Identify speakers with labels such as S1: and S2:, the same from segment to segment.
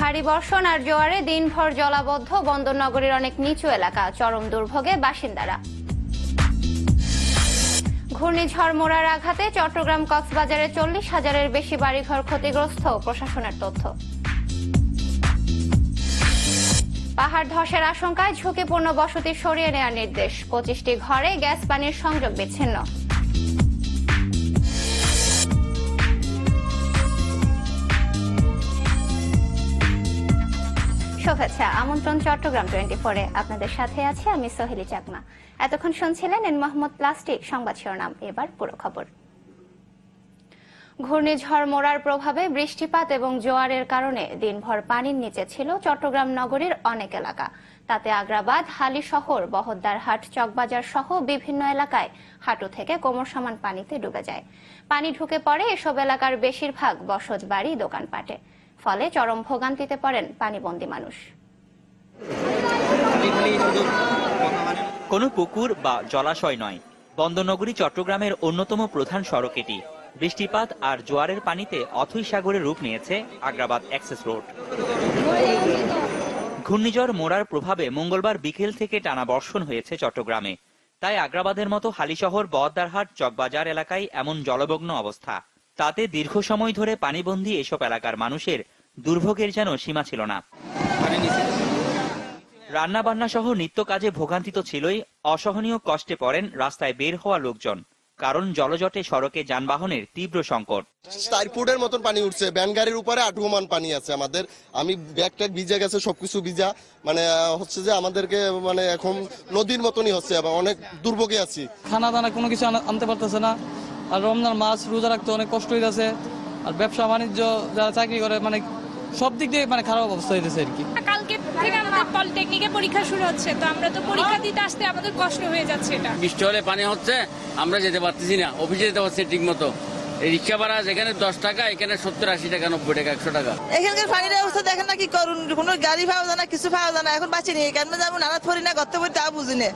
S1: ভারী বর্ষণ আর জোয়ারে দিনভর জলাবদ্ধ বন্দরনগরীর অনেক নিচু এলাকা, চরম দুর্ভোগে বাসিন্দারা। ঘূর্ণিঝড় মোরার আঘাতে চট্টগ্রাম কক্সবাজারে 40,000-এর বেশি বাড়িঘর ক্ষতিগ্রস্ত, প্রশাসনের তথ্য। পাহাড় ধসের আশঙ্কায় ঝুঁকিপূর্ণ বসতি সরিয়ে নেওয়ার নির্দেশ, 25টি ঘরে গ্যাস পানির সংযোগ বিচ্ছিন্ন। শুভেচ্ছা, আমন্ত্রণ চট্টগ্রাম 24-এ। আপনাদের সাথে আছে আমি সোহেলি চাকমা। এতক্ষণ শুনছিলেন এন মোহাম্মদ প্লাস্টিক সংবাদ শিরোনাম, এবার পুরো খবর। ঘূর্ণিঝড় মোরার প্রভাবে বৃষ্টিপাত এবং জোয়ারের কারণে দিনভর পানির নিচে ছিল চট্টগ্রাম নগরীর অনেক এলাকা। তাতে আগ্রাবাদ, হালিশহর, বহদ্দারহাট, চকবাজার সহ বিভিন্ন এলাকায় হাঁটু থেকে কোমর সমান পানিতে ডুবে যায়। পানি ঢুকে পড়ে এসব এলাকার বেশিরভাগ বসতবাড়ি, দোকানপাটে। ফলে চরম ভোগান্তিতে পড়েন পানিবন্দী মানুষ।
S2: কোনো পুকুর বা জলাশয় নয়, বন্দরনগরী চট্টগ্রামের অন্যতম প্রধান সড়ক এটি। বৃষ্টিপাত আর জোয়ারের পানিতে অথৈ সাগরের রূপ নিয়েছে আগ্রাবাদ অ্যাক্সেস রোড। ঘূর্ণিঝড় মোরার প্রভাবে মঙ্গলবার বিকেল থেকে টানা বর্ষণ হয়েছে চট্টগ্রামে। তাই আগ্রাবাদের মতো হালিশহর, বহদ্দারহাট, চকবাজার এলাকায় এমন জলমগ্ন অবস্থা। তাতে দীর্ঘ সময় ধরে পানিবন্দী এসব এলাকার মানুষের দুর্ভোগের যেন সীমা ছিল না। রান্নাবান্না সহ নিত্য কাজে ভোগান্তি তো ছিলই, অসহনীয় কষ্টে পড়েন রাস্তায় বের হওয়া লোকজন। কারণ জলজটে সড়কে যানবাহনের তীব্র সংকট।
S3: 4 ফুটের মতন পানি উঠছে, ভ্যান গাড়ির উপরে আঠুমান পানি আছে আমাদের। আমি ব্যাগ ট্যাগ ভিজে গেছে, সবকিছু ভিজা। মানে হচ্ছে যে আমাদেরকে মানে এখন নদীর মতনই হচ্ছে, এবং অনেক দুর্ভোগে আছি।
S4: খানা দানা কোনো কিছু আনতে পারতেছে না। আর রমজান মাস রোজা রাখতে অনেক কষ্ট হইতেছে। আর ব্যবসা বাণিজ্য যারা চাকরি করে মানে সব দিক দিয়ে মানে খারাপ অবস্থা হইতেছে আর কি।
S5: কালকে থেকে আমাদের পলিটেকনিকে পরীক্ষা শুরু হচ্ছে, তো আমরা তো পরীক্ষা দিতে আসতে আমাদের কষ্ট হয়ে যাচ্ছে। এটা
S6: বৃষ্টি হলে পানি হচ্ছে, আমরা যেতে পারতেছি না, অফিসে যেতে পারছি ঠিক মতো। রিক্সা ভাড়া যেখানে 10 টাকা, এখানে 70-80 টাকা, 90 টাকা, 100 টাকা।
S7: এখানকার পানির অবস্থা দেখেন না, কি করুন, কোনো গাড়ি পাওয়া যায় না, কিছু পাওয়া যায় না। এখন বাঁচি নেই, কেন যাবো নানা থরি না গর্তে পড়ি, তা বুঝি না।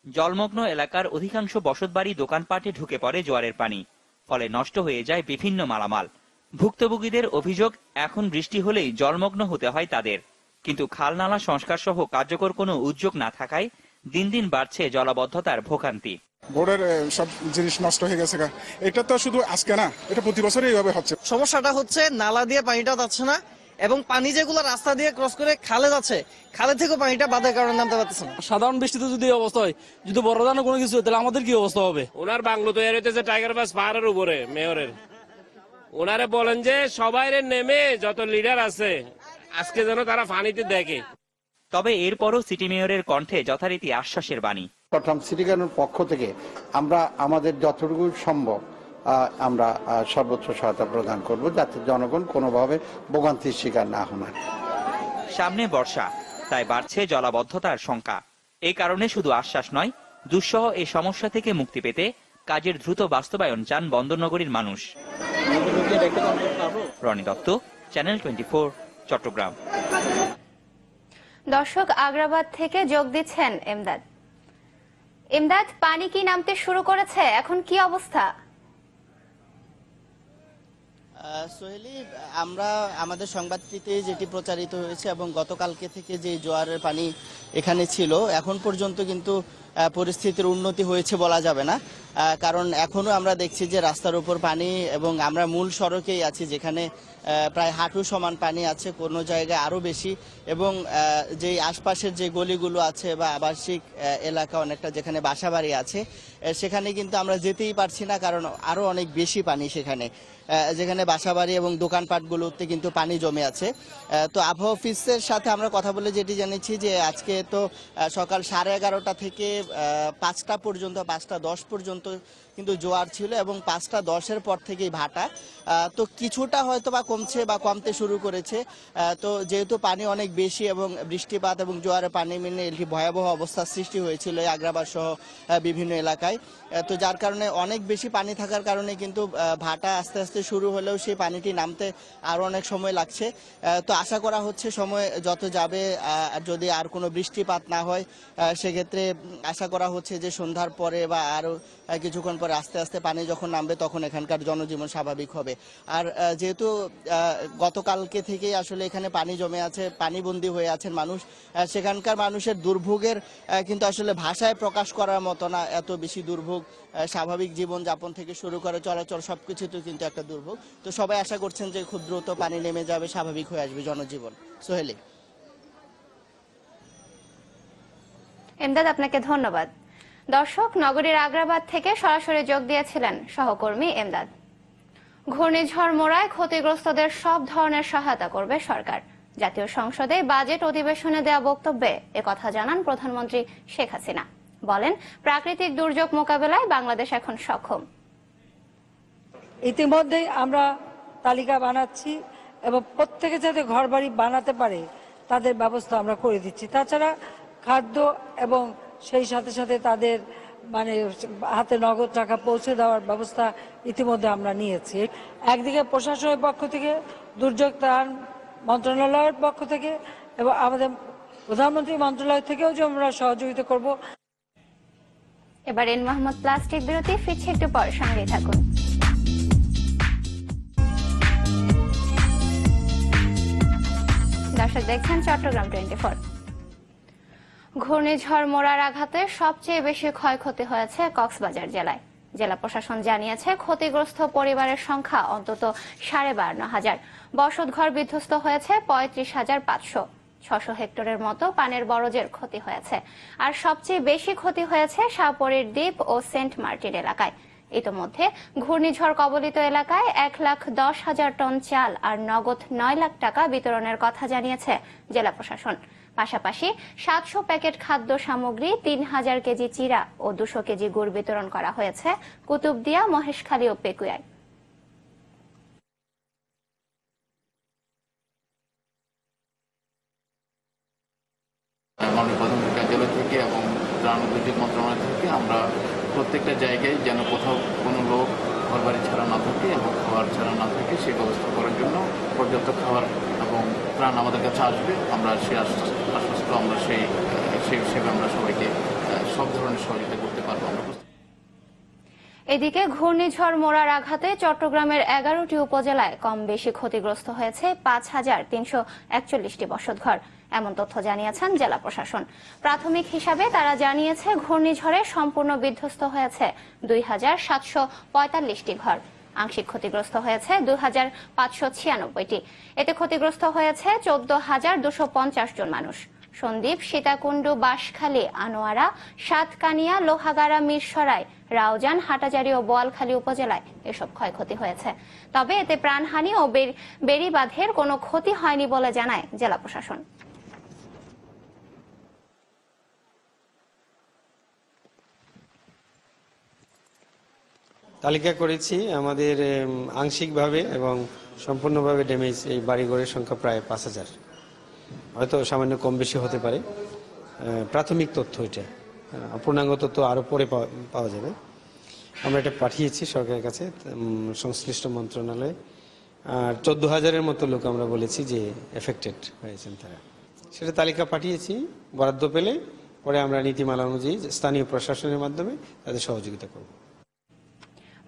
S2: জলমগ্ন এলাকার অধিকাংশ বসতবাড়ি, দোকানপাটে ঢুকে পড়ে জোয়ারের পানি। ফলে নষ্ট হয়ে যায় বিভিন্ন মালামাল। ভুক্তভোগীদের অভিযোগ, এখন বৃষ্টি হলেই জলমগ্ন হতে হয় তাদের। কিন্তু খাল নালা সংস্কার সহ কার্যকর কোনো উদ্যোগ না থাকায় দিন দিন বাড়ছে জলাবদ্ধতার ভোগান্তি।
S8: বোর্ডের সব জিনিস নষ্ট হয়ে গেছে। এটা তো শুধু আজকে না, এটা প্রতি বছরই এইভাবে হচ্ছে।
S9: সমস্যাটা হচ্ছে নালা দিয়ে পানিটা যাচ্ছে না, এবং পানি যেগুলো রাস্তা দিয়ে ক্রস করে খালে যাচ্ছে, খালে থেকে পানিটা বাঁধের কারণে নামতে পারতেছে না।
S4: সাধারণ বৃষ্টিতে যদি অবস্থা হয়, যদি বড় ধরনের কোনো কিছু হয়, তাহলে আমাদের কি অবস্থা হবে?
S10: ওনার বাংলো তৈরি হইতেছে টাইগার বাস পাহাড়ের উপরে, মেয়রের। ওনারে বলেন যে সবাই নেমে যত লিডার আছে আজকে যেন তারা পানিতে দেখে।
S2: তবে এরপরও সিটি মেয়রের কণ্ঠে যথারীতি আশ্বাসের বাণী।
S11: চট্টগ্রাম সিটি কর্পোরেশনের পক্ষ থেকে আমরা আমাদের যতটুকু সম্ভব আমরা সর্বোচ্চ সহায়তা প্রদান করব, যাতে জনগণ কোনোভাবে ভোগান্তির শিকার না হন।
S2: সামনে বর্ষা, তাই বাড়ছে জলাবদ্ধতার শঙ্কা। এই কারণে শুধু আশ্বাস নয়, দুঃসহ এই সমস্যা থেকে মুক্তি পেতে কাজের দ্রুত বাস্তবায়ন চান বন্দরনগরীর মানুষ। রনি দত্ত, চ্যানেল 24, চট্টগ্রাম।
S1: দর্শক, আগ্রাবাদ থেকে যোগ দিচ্ছেন এমদাদ। এমদাদ, পানি কি নামতে শুরু করেছে? এখন কি অবস্থা?
S12: সোহেলি, আমরা আমাদের সংবাদটিতে যেটি প্রচারিত হয়েছে এবং গতকালকে থেকে যে জোয়ারের পানি এখানে ছিল, এখন পর্যন্ত কিন্তু পরিস্থিতির উন্নতি হয়েছে বলা যাবে না। কারণ এখনো আমরা দেখছি যে রাস্তার উপর পানি, এবং আমরা মূল সড়কেই আছি যেখানে প্রায় হাঁটু সমান পানি আছে, কোনো জায়গায় আরও বেশি। এবং যেই আশপাশের যে গলিগুলো আছে বা আবাসিক এলাকা অনেকটা যেখানে বাসাবাড়ি আছে, সেখানে কিন্তু আমরা যেতেই পারছি না, কারণ আরও অনেক বেশি পানি সেখানে, যেখানে বাসাবাড়ি এবং দোকানপাটগুলোতে কিন্তু পানি জমে আছে। তো আবহাওয়া অফিসের সাথে আমরা কথা বলে যেটি জেনেছি যে আজকে তো সকাল 11:30 থেকে 5টা পর্যন্ত, 5টা 10 পর্যন্ত কিন্তু জোয়ার ছিল, এবং 5টা 10-এর পর থেকেই ভাটা। তো কিছুটা হয়তো বা কমছে বা কমতে শুরু করেছে। তো যেহেতু পানি অনেক বেশি এবং বৃষ্টিপাত এবং জোয়ারের পানি মিলে একটি ভয়াবহ অবস্থার সৃষ্টি হয়েছিল এই আগ্রাবাদ সহ বিভিন্ন এলাকায়, তো যার কারণে অনেক বেশি পানি থাকার কারণে কিন্তু ভাটা আস্তে আস্তে শুরু হলেও সেই পানিটি নামতে আরও অনেক সময় লাগছে। তো আশা করা হচ্ছে সময় যত যাবে, যদি আর কোনো বৃষ্টিপাত না হয়, সেক্ষেত্রে আশা করা হচ্ছে যে সন্ধ্যার পরে বা আরও কিছুক্ষণ পরে আস্তে আস্তে পানি যখন নামবে তখন এখানকার জনজীবন স্বাভাবিক হবে। আর যেহেতু গতকালকে থেকেই আসলে এখানে পানি জমে আছে, পানিবন্দী হয়ে আছেন মানুষ, সেখানকার মানুষের দুর্ভোগের কিন্তু আসলে ভাষায় প্রকাশ করার মতো না, এত বেশি দুর্ভোগ। স্বাভাবিক জীবনযাপন থেকে শুরু করে চলাচল সবকিছুতে কিন্তু একটা দুর্ভোগ। তো সবাই আশা করছেন যে খুব দ্রুত পানি নেমে যাবে, স্বাভাবিক হয়ে আসবে জনজীবন। সোহেলি।
S1: এমদাদ, আপনাকে ধন্যবাদ। দর্শক, নগরীর আগ্রাবাদ থেকে সরাসরি যোগ দিয়েছিলেন সহকর্মী এমদাদ। ঘূর্ণিঝড় মোরায় ক্ষতিগ্রস্তদের সব ধরনের সহায়তা করবে সরকার। জাতীয় সংসদে বাজেট অধিবেশনে দেওয়া বক্তব্যে একথা জানান প্রধানমন্ত্রী শেখ হাসিনা। বলেন, প্রাকৃতিক দুর্যোগ মোকাবেলায় বাংলাদেশ এখন সক্ষম।
S13: ইতিমধ্যেই আমরা তালিকা বানাচ্ছি এবং প্রত্যেকে যাতে ঘরবাড়ি বানাতে পারে তাদের ব্যবস্থা আমরা করে দিচ্ছি। তাছাড়া খাদ্য এবং সেই সাথে সাথে তাদের হাতে নগদ টাকা পৌঁছে দেওয়ার ব্যবস্থা ইতিমধ্যে আমরা নিয়েছি। একদিকে প্রশাসনের পক্ষ থেকে, দুর্যোগ ত্রাণ মন্ত্রণালয়ের পক্ষ থেকে এবং আমাদের প্রধানমন্ত্রী মন্ত্রণালয় থেকেও যে আমরা সহযোগিতা করব।
S1: এবার এন মোহাম্মদ প্লাস্টিক বিরতি, ফিরছে একটু পর, সঙ্গেই থাকুন। দর্শক দেখছেন চট্টগ্রাম 24। ঘূর্ণিঝড় মোরার আঘাতে সবচেয়ে বেশি ক্ষয়ক্ষতি হয়েছে কক্সবাজার জেলায়। জেলা প্রশাসন জানিয়েছে ক্ষতিগ্রস্ত পরিবারের সংখ্যা অন্তত 52,500। বসতঘর বিধ্বস্ত হয়েছে 35,500। 600 হেক্টরের মতো পানের বরজের ক্ষতি হয়েছে। আর সবচেয়ে বেশি ক্ষতি হয়েছে শাহপরীর দ্বীপ ও সেন্ট মার্টিন এলাকায়। ইতোমধ্যে ঘূর্ণিঝড় কবলিত এলাকায় 1,10,000 টন চাল আর নগদ 9 লাখ টাকা বিতরণের কথা জানিয়েছে জেলা প্রশাসন। পাশাপাশি 700 প্যাকেট খাদ্য সামগ্রী, 3000 কেজি চিরা ও 200 কেজি গুড় বিতরণ করা হয়েছে কুতুবদিয়া, মহেশখালী ও পেকুয়ায়।
S14: মাননীয় প্রধানমন্ত্রীর কার্যালয় থেকে এবং ত্রাণ ও দুর্যোগ মন্ত্রণালয় থেকে আমরা প্রত্যেকটা জায়গায় যেন কোথাও কোনো লোক ঘরবাড়ি ছাড়া না থাকে এবং খাবার ছাড়া না থাকে সেই ব্যবস্থা করার জন্য পর্যাপ্ত খাবার এবং ত্রাণ আমাদের কাছে আসবে। আমরা সেই আশ্বস্ত, আমরা সেই হিসেবে আমরা সবাইকে সব ধরনের সহযোগিতা করতে পারবো।
S1: এদিকে ঘূর্ণিঝড় মোরার আঘাতে চট্টগ্রামের 11টি উপজেলায় কম বেশি ক্ষতিগ্রস্ত হয়েছে 5,341টি বসতঘর, এমন তথ্য জানিয়েছেন জেলা প্রশাসন। প্রাথমিক হিসাবে তারা জানিয়েছে ঘূর্ণিঝড়ে সম্পূর্ণ বিধ্বস্ত হয়েছে 2,745টি ঘর। আংশিক ক্ষতিগ্রস্ত হয়েছে 2,596টি। এতে ক্ষতিগ্রস্ত হয়েছে 14,250 জন মানুষ। সন্দ্বীপ, সীতাকুণ্ডু, বাঁশখালী, আনোয়ারা, সাতকানিয়া, লোহাগাড়া, মিরসরাই, রাউজান, হাটাজারি ও বোয়ালখালী উপজেলায় এসব ক্ষয়ক্ষতি হয়েছে। তবে এতে প্রাণহানি ও বেড়িবাঁধের কোনো ক্ষতি হয়নি বলে জানায় জেলা প্রশাসন।
S15: তালিকা করেছি আমাদের আংশিকভাবে এবং সম্পূর্ণভাবে ড্যামেজ এই বাড়িঘরের সংখ্যা প্রায় 5,000, হয়তো সামান্য কম বেশি হতে পারে। প্রাথমিক তথ্য এটা, পূর্ণাঙ্গ তথ্য আরও পরে পাওয়া যাবে। আমরা এটা পাঠিয়েছি সরকারের কাছে, সংশ্লিষ্ট মন্ত্রণালয়ে। আর 14,000-এর মতো লোক আমরা বলেছি যে এফেক্টেড হয়েছেন তারা, সেটা তালিকা পাঠিয়েছি। বরাদ্দ পেলে পরে আমরা নীতিমালা অনুযায়ী স্থানীয় প্রশাসনের মাধ্যমে তাদের সহযোগিতা করব।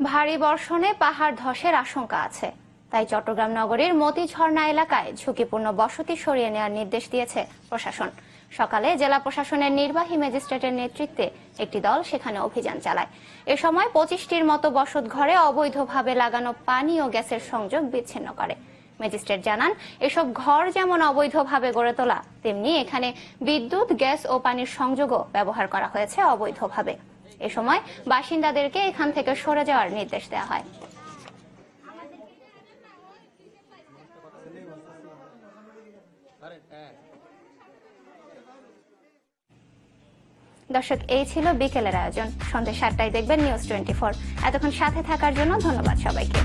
S1: ভারী বর্ষণে পাহাড় ধসের আশঙ্কা আছে, তাই চট্টগ্রাম নগরীর মতিঝর্ণা এলাকায় ঝুঁকিপূর্ণ বসতি সরিয়ে নেওয়ার নির্দেশ দিয়েছে প্রশাসন। সকালে জেলা প্রশাসনের নির্বাহী ম্যাজিস্ট্রেটের নেতৃত্বে একটি দল সেখানে অভিযান চালায়। এ সময় 25টির মতো বসত ঘরে অবৈধভাবে লাগানো পানি ও গ্যাসের সংযোগ বিচ্ছিন্ন করে। ম্যাজিস্ট্রেট জানান, এসব ঘর যেমন অবৈধভাবে গড়ে তোলা, তেমনি এখানে বিদ্যুৎ, গ্যাস ও পানির সংযোগও ব্যবহার করা হয়েছে অবৈধভাবে। এ সময় বাসিন্দাদেরকে এখান থেকে সরে যাওয়ার নির্দেশ দেওয়া হয়। দর্শক, এই ছিল বিকেলের আয়োজন। সন্ধ্যা 7টায় দেখবেন নিউজ 24। এতক্ষণ সাথে থাকার জন্য ধন্যবাদ সবাইকে।